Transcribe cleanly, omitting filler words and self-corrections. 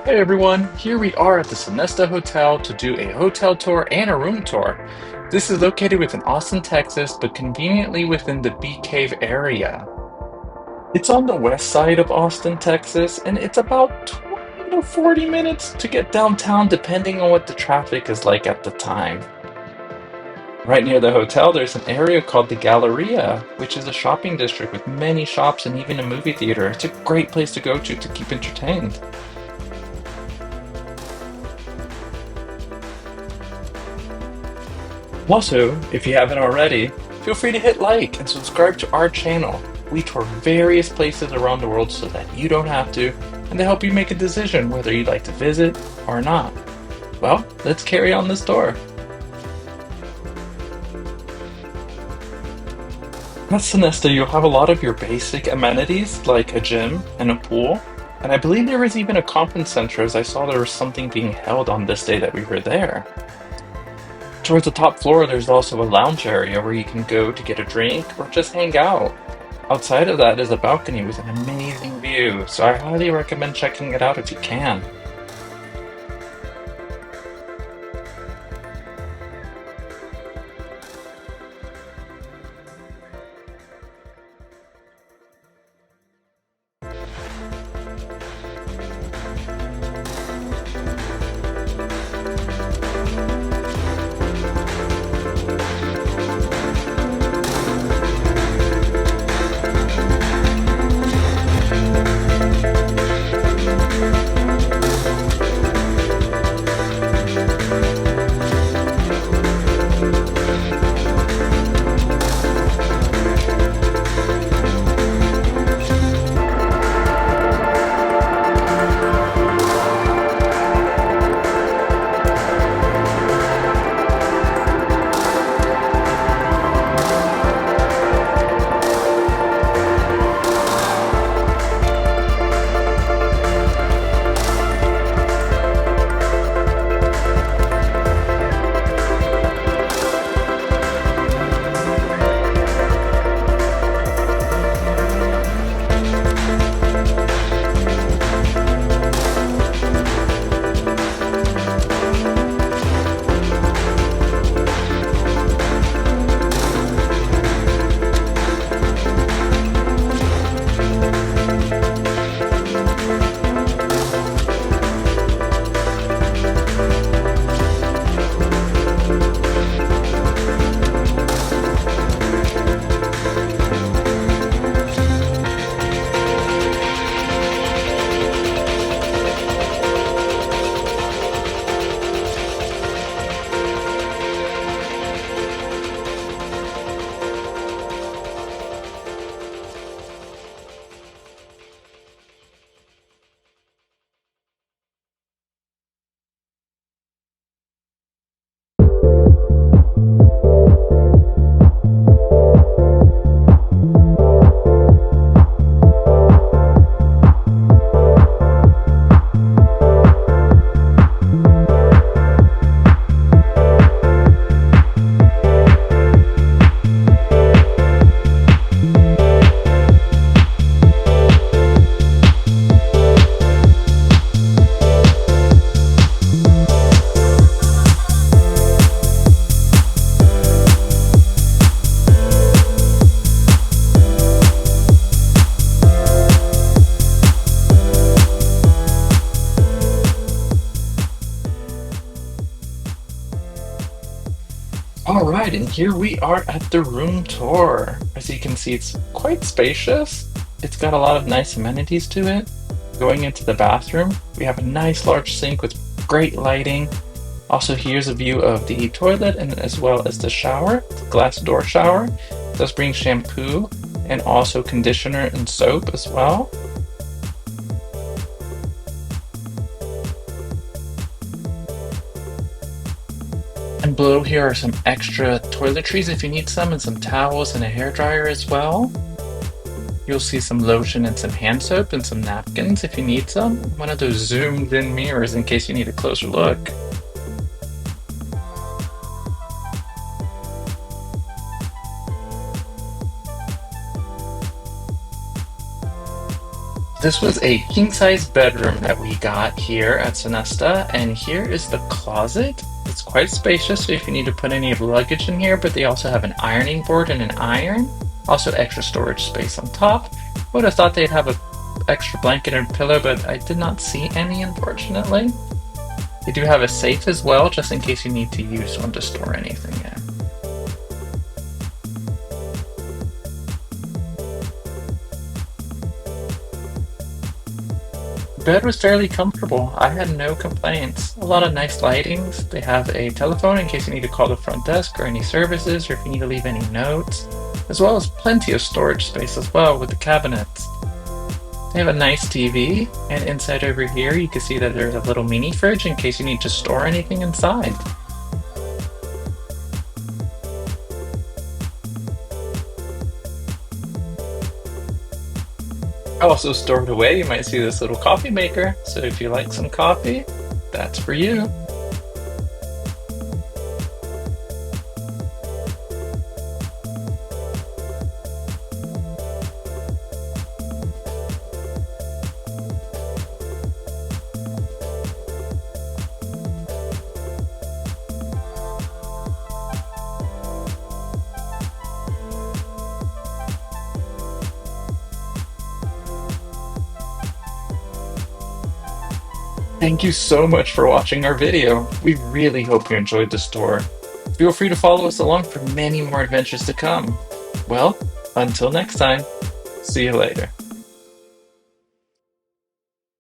Hey everyone, here we are at the Sonesta Hotel to do a hotel tour and a room tour. This is located within Austin, Texas, but conveniently within the Bee Cave area. It's on the west side of Austin, Texas, and it's about 20 to 40 minutes to get downtown depending on what the traffic is like at the time. Right near the hotel, there's an area called the Galleria, which is a shopping district with many shops and even a movie theater. It's a great place to go to keep entertained. Also, if you haven't already, feel free to hit like and subscribe to our channel. We tour various places around the world so that you don't have to, and to help you make a decision whether you'd like to visit or not. Well, let's carry on this tour. At Sonesta, you'll have a lot of your basic amenities like a gym and a pool, and I believe there was even a conference center as I saw there was something being held on this day that we were there. Towards the top floor, there's also a lounge area where you can go to get a drink or just hang out. Outside of that is a balcony with an amazing view, so I highly recommend checking it out if you can. Alright, and here we are at the room tour. As you can see, it's quite spacious. It's got a lot of nice amenities to it. Going into the bathroom, we have a nice large sink with great lighting. Also, here's a view of the toilet and as well as the shower, the glass door shower. It does bring shampoo and also conditioner and soap as well. And below here are some extra toiletries if you need some, and some towels and a hairdryer as well. You'll see some lotion and some hand soap and some napkins if you need some. One of those zoomed in mirrors in case you need a closer look. This was a king-size bedroom that we got here at Sonesta, and here is the closet. It's quite spacious, so if you need to put any of the luggage in here, but they also have an ironing board and an iron. Also extra storage space on top. Would have thought they'd have a extra blanket and pillow, but I did not see any, unfortunately. They do have a safe as well, just in case you need to use one to store anything in. The bed was fairly comfortable. I had no complaints. A lot of nice lightings. They have a telephone in case you need to call the front desk or any services or if you need to leave any notes, as well as plenty of storage space as well with the cabinets. They have a nice TV, and inside over here you can see that there's a little mini fridge in case you need to store anything inside. Also stored away, you might see this little coffee maker, so if you like some coffee, that's for you. Thank you so much for watching our video. We really hope you enjoyed the tour. Feel free to follow us along for many more adventures to come. Well, until next time, see you later.